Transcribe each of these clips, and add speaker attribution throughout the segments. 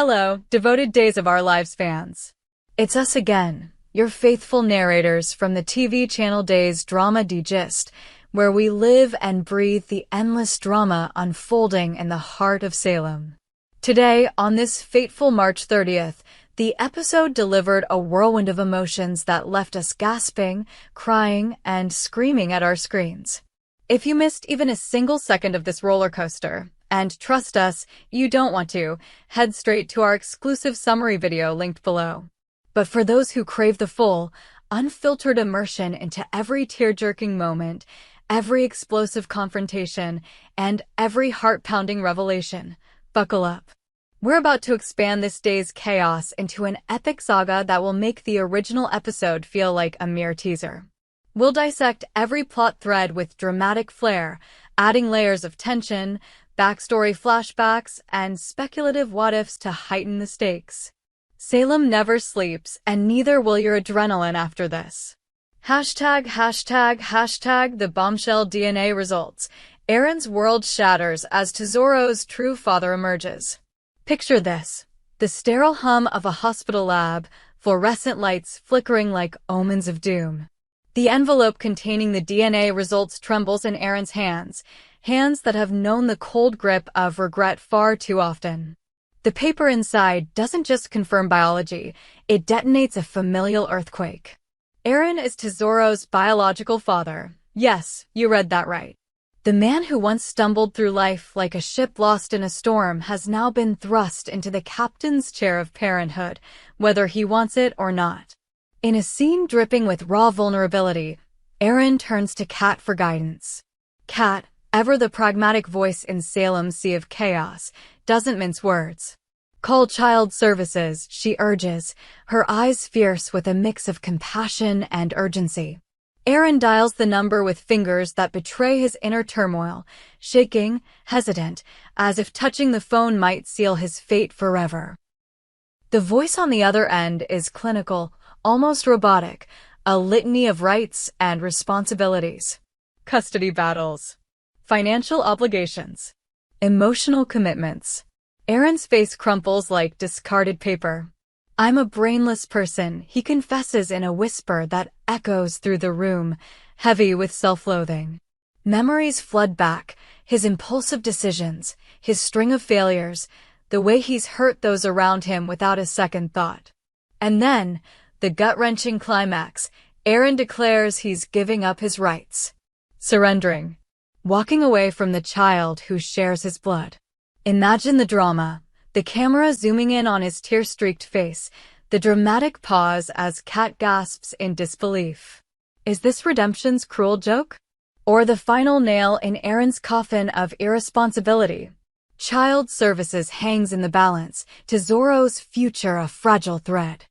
Speaker 1: Hello, devoted Days of Our Lives fans. It's us again, your faithful narrators from the TV channel Days Drama Digest, where we live and breathe the endless drama unfolding in the heart of Salem. Today, on this fateful March 30th, the episode delivered a whirlwind of emotions that left us gasping, crying, and screaming at our screens. If you missed even a single second of this roller coaster, and trust us, you don't want to, head straight to our exclusive summary video linked below. But for those who crave the full, unfiltered immersion into every tear-jerking moment, every explosive confrontation, and every heart-pounding revelation, buckle up. We're about to expand this day's chaos into an epic saga that will make the original episode feel like a mere teaser. We'll dissect every plot thread with dramatic flair, adding layers of tension, backstory flashbacks, and speculative what-ifs to heighten the stakes. Salem never sleeps, and neither will your adrenaline after this. Hashtag the bombshell DNA results. Aaron's world shatters as Tesoro's true father emerges. Picture this: the sterile hum of a hospital lab, fluorescent lights flickering like omens of doom. The envelope containing the DNA results trembles in Aaron's hands that have known the cold grip of regret far too often. The paper inside doesn't just confirm biology, it detonates a familial earthquake. Aaron is Tesoro's biological father. Yes, you read that right. The man who once stumbled through life like a ship lost in a storm has now been thrust into the captain's chair of parenthood, whether he wants it or not. In a scene dripping with raw vulnerability, Aaron turns to Kat for guidance. Kat, ever the pragmatic voice in Salem's sea of chaos, doesn't mince words. "Call child services," she urges, her eyes fierce with a mix of compassion and urgency. Aaron dials the number with fingers that betray his inner turmoil, shaking, hesitant, as if touching the phone might seal his fate forever. The voice on the other end is clinical, almost robotic, a litany of rights and responsibilities. Custody battles. Financial obligations. Emotional commitments. Aaron's face crumples like discarded paper. "I'm a brainless person," he confesses in a whisper that echoes through the room, heavy with self-loathing. Memories flood back, his impulsive decisions, his string of failures, the way he's hurt those around him without a second thought. And then, the gut-wrenching climax, Aaron declares he's giving up his rights. Surrendering. Walking away from the child who shares his blood. Imagine the drama, the camera zooming in on his tear-streaked face, the dramatic pause as Kat gasps in disbelief. Is this redemption's cruel joke? Or the final nail in Aaron's coffin of irresponsibility? Child services hangs in the balance, Tesoro's future a fragile thread.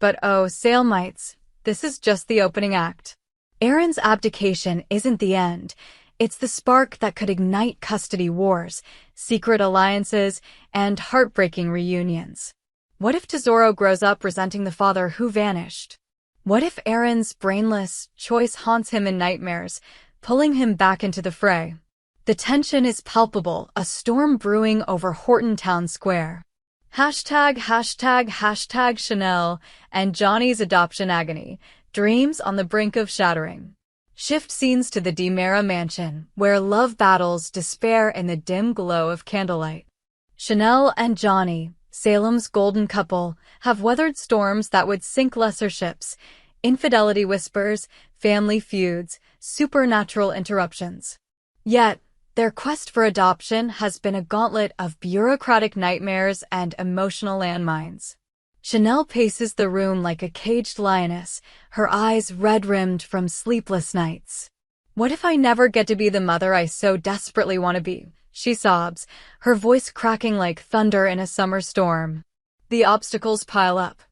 Speaker 1: But oh, Salemites, this is just the opening act. Aaron's abdication isn't the end. It's the spark that could ignite custody wars, secret alliances, and heartbreaking reunions. What if Tesoro grows up resenting the father who vanished? What if Aaron's brainless choice haunts him in nightmares, pulling him back into the fray? The tension is palpable, a storm brewing over Horton Town Square. Hashtag Chanel and Johnny's adoption agony, dreams on the brink of shattering. Shift scenes to the DiMera mansion, where love battles despair in the dim glow of candlelight. Chanel and Johnny, Salem's golden couple, have weathered storms that would sink lesser ships, infidelity whispers, family feuds, supernatural interruptions. Yet, their quest for adoption has been a gauntlet of bureaucratic nightmares and emotional landmines. Chanel paces the room like a caged lioness, her eyes red-rimmed from sleepless nights. "What if I never get to be the mother I so desperately want to be?" she sobs, her voice cracking like thunder in a summer storm. The obstacles pile up.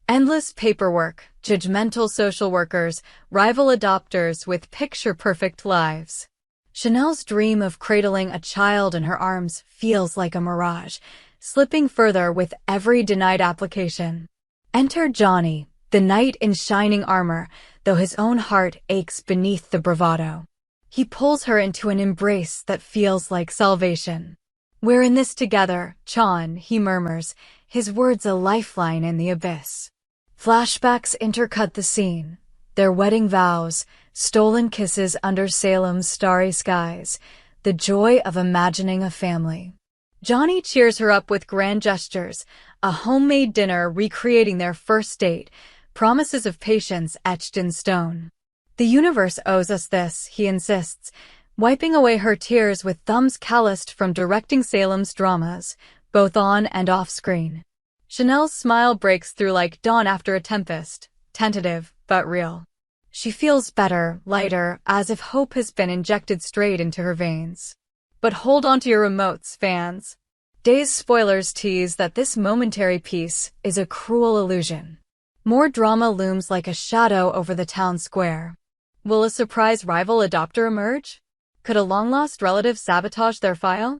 Speaker 1: Endless paperwork, judgmental social workers, rival adopters with picture-perfect lives. Chanel's dream of cradling a child in her arms feels like a mirage, slipping further with every denied application. Enter Johnny, the knight in shining armor, though his own heart aches beneath the bravado. He pulls her into an embrace that feels like salvation. "We're in this together, Chan," he murmurs, his words a lifeline in the abyss. Flashbacks intercut the scene. Their wedding vows, stolen kisses under Salem's starry skies, the joy of imagining a family. Johnny cheers her up with grand gestures, a homemade dinner recreating their first date, promises of patience etched in stone. "The universe owes us this," he insists, wiping away her tears with thumbs calloused from directing Salem's dramas, both on and off screen. Chanel's smile breaks through like dawn after a tempest, tentative but real. She feels better, lighter, as if hope has been injected straight into her veins. But hold on to your remotes, fans. Day's spoilers tease that this momentary peace is a cruel illusion. More drama looms like a shadow over the town square. Will a surprise rival adopter emerge? Could a long-lost relative sabotage their file?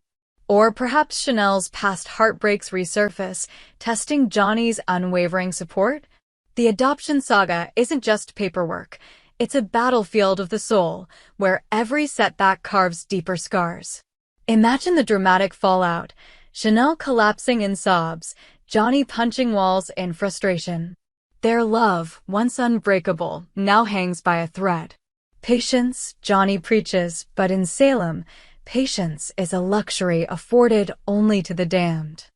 Speaker 1: Or perhaps Chanel's past heartbreaks resurface, testing Johnny's unwavering support? The adoption saga isn't just paperwork. It's a battlefield of the soul, where every setback carves deeper scars. Imagine the dramatic fallout. Chanel collapsing in sobs, Johnny punching walls in frustration. Their love, once unbreakable, now hangs by a thread. Patience, Johnny preaches, but in Salem, patience is a luxury afforded only to the damned.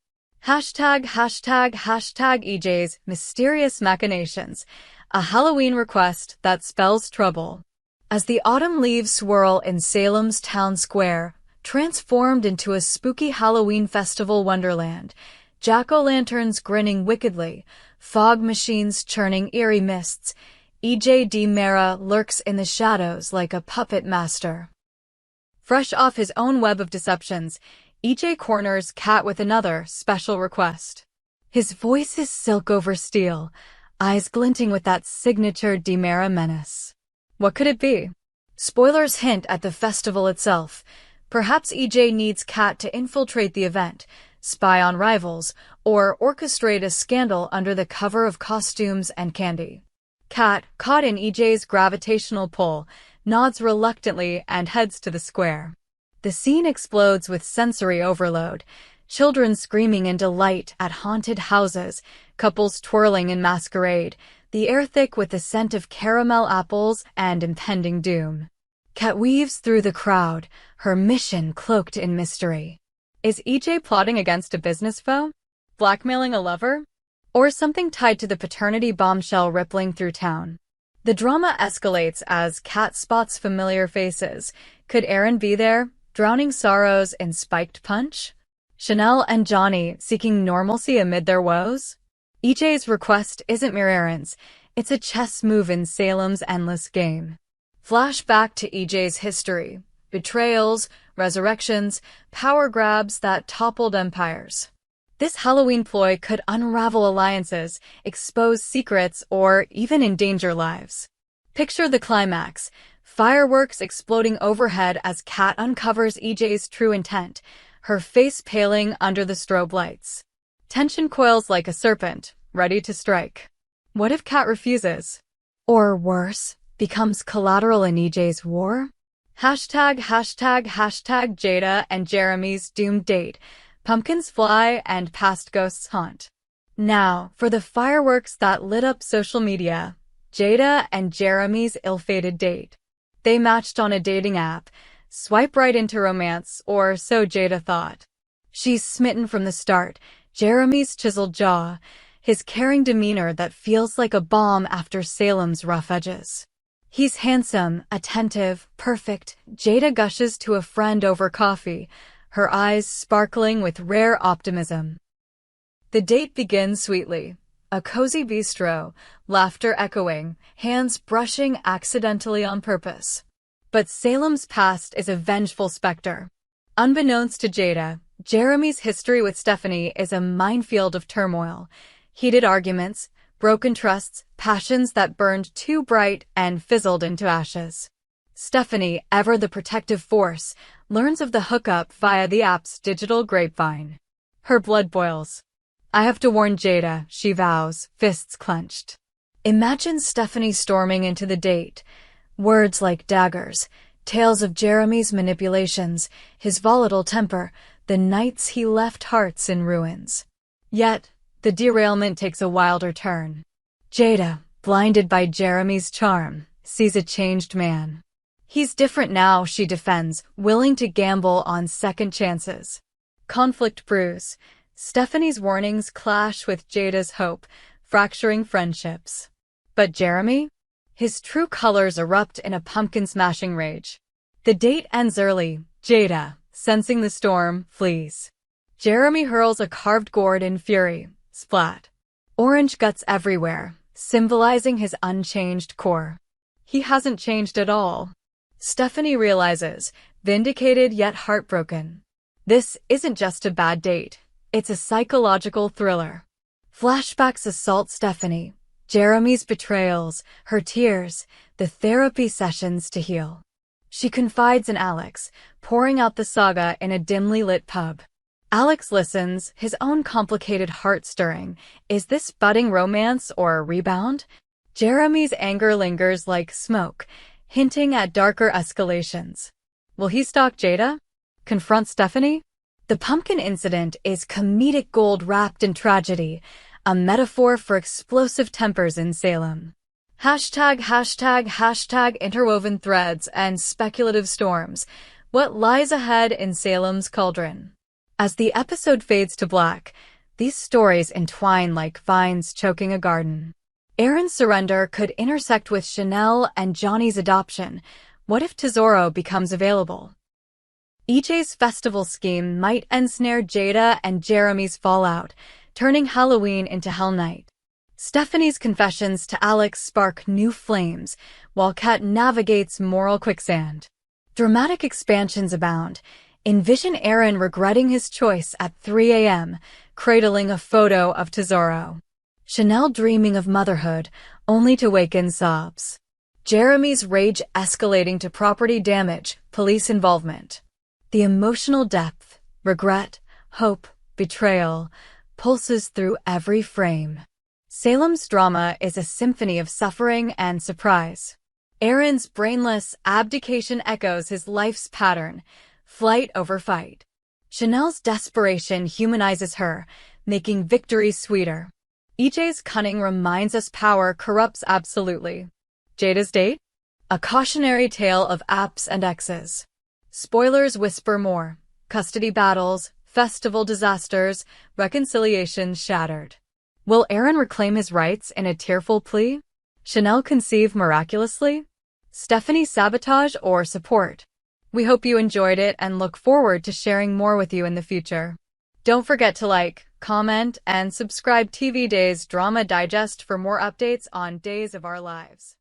Speaker 1: #EJ's mysterious machinations, a Halloween request that spells trouble. As the autumn leaves swirl in Salem's town square, transformed into a spooky Halloween festival wonderland, jack-o'-lanterns grinning wickedly, fog machines churning eerie mists, EJ D. Mera lurks in the shadows like a puppet master. Fresh off his own web of deceptions, EJ corners Kat with another special request. His voice is silk over steel, eyes glinting with that signature D. Mera menace. What could it be? Spoilers hint at the festival itself. Perhaps EJ needs Kat to infiltrate the event, spy on rivals, or orchestrate a scandal under the cover of costumes and candy. Kat, caught in EJ's gravitational pull, nods reluctantly and heads to the square. The scene explodes with sensory overload, children screaming in delight at haunted houses, couples twirling in masquerade, the air thick with the scent of caramel apples and impending doom. Kat weaves through the crowd, her mission cloaked in mystery. Is EJ plotting against a business foe? Blackmailing a lover? Or something tied to the paternity bombshell rippling through town? The drama escalates as Kat spots familiar faces. Could Aaron be there, drowning sorrows in spiked punch? Chanel and Johnny seeking normalcy amid their woes? EJ's request isn't mere errands. It's a chess move in Salem's endless game. Flashback to EJ's history. Betrayals, resurrections, power grabs that toppled empires. This Halloween ploy could unravel alliances, expose secrets, or even endanger lives. Picture the climax. Fireworks exploding overhead as Kat uncovers EJ's true intent, her face paling under the strobe lights. Tension coils like a serpent, ready to strike. What if Kat refuses? Or worse, becomes collateral in EJ's war? Jada and Jeremy's doomed date. Pumpkins fly and past ghosts haunt. Now, for the fireworks that lit up social media. Jada and Jeremy's ill-fated date. They matched on a dating app. Swipe right into romance, or so Jada thought. She's smitten from the start. Jeremy's chiseled jaw, his caring demeanor that feels like a balm after Salem's rough edges. He's handsome, attentive, perfect. Jada gushes to a friend over coffee, her eyes sparkling with rare optimism. The date begins sweetly. A cozy bistro, laughter echoing, hands brushing accidentally on purpose. But Salem's past is a vengeful specter. Unbeknownst to Jada, Jeremy's history with Stephanie is a minefield of turmoil. Heated arguments, broken trusts, passions that burned too bright and fizzled into ashes. Stephanie, ever the protective force, learns of the hookup via the app's digital grapevine. Her blood boils. I have to warn Jada, she vows, fists clenched. Imagine Stephanie storming into the date. Words like daggers, tales of Jeremy's manipulations, his volatile temper, the nights he left hearts in ruins. Yet, the derailment takes a wilder turn. Jada, blinded by Jeremy's charm, sees a changed man. He's different now, she defends, willing to gamble on second chances. Conflict brews. Stephanie's warnings clash with Jada's hope, fracturing friendships. But Jeremy? His true colors erupt in a pumpkin-smashing rage. The date ends early. Jada, sensing the storm, flees. Jeremy hurls a carved gourd in fury. Splat. Orange guts everywhere, symbolizing his unchanged core. He hasn't changed at all. Stephanie realizes, vindicated yet heartbroken. This isn't just a bad date. It's a psychological thriller. Flashbacks assault Stephanie. Jeremy's betrayals, her tears, the therapy sessions to heal. She confides in Alex, pouring out the saga in a dimly lit pub. Alex listens, his own complicated heart stirring. Is this budding romance or a rebound? Jeremy's anger lingers like smoke, hinting at darker escalations. Will he stalk Jada? Confront Stephanie? The pumpkin incident is comedic gold wrapped in tragedy, a metaphor for explosive tempers in Salem. Hashtag interwoven threads and speculative storms. What lies ahead in Salem's cauldron? As the episode fades to black, these stories entwine like vines choking a garden. Aaron's surrender could intersect with Chanel and Johnny's adoption. What if Tesoro becomes available? EJ's festival scheme might ensnare Jada and Jeremy's fallout, turning Halloween into Hell Night. Stephanie's confessions to Alex spark new flames, while Kat navigates moral quicksand. Dramatic expansions abound. Envision Aaron regretting his choice at 3 a.m., cradling a photo of Tesoro. Chanel dreaming of motherhood, only to wake in sobs. Jeremy's rage escalating to property damage, police involvement. The emotional depth, regret, hope, betrayal, pulses through every frame. Salem's drama is a symphony of suffering and surprise. Aaron's brainless abdication echoes his life's pattern, flight over fight. Chanel's desperation humanizes her, making victory sweeter. EJ's cunning reminds us power corrupts absolutely. Jada's date? A cautionary tale of apps and exes. Spoilers whisper more. Custody battles, festival disasters, reconciliations shattered. Will Aaron reclaim his rights in a tearful plea? Chanel conceive miraculously? Stephanie sabotage or support? We hope you enjoyed it and look forward to sharing more with you in the future. Don't forget to like, comment, and subscribe TV Days Drama Digest for more updates on Days of Our Lives.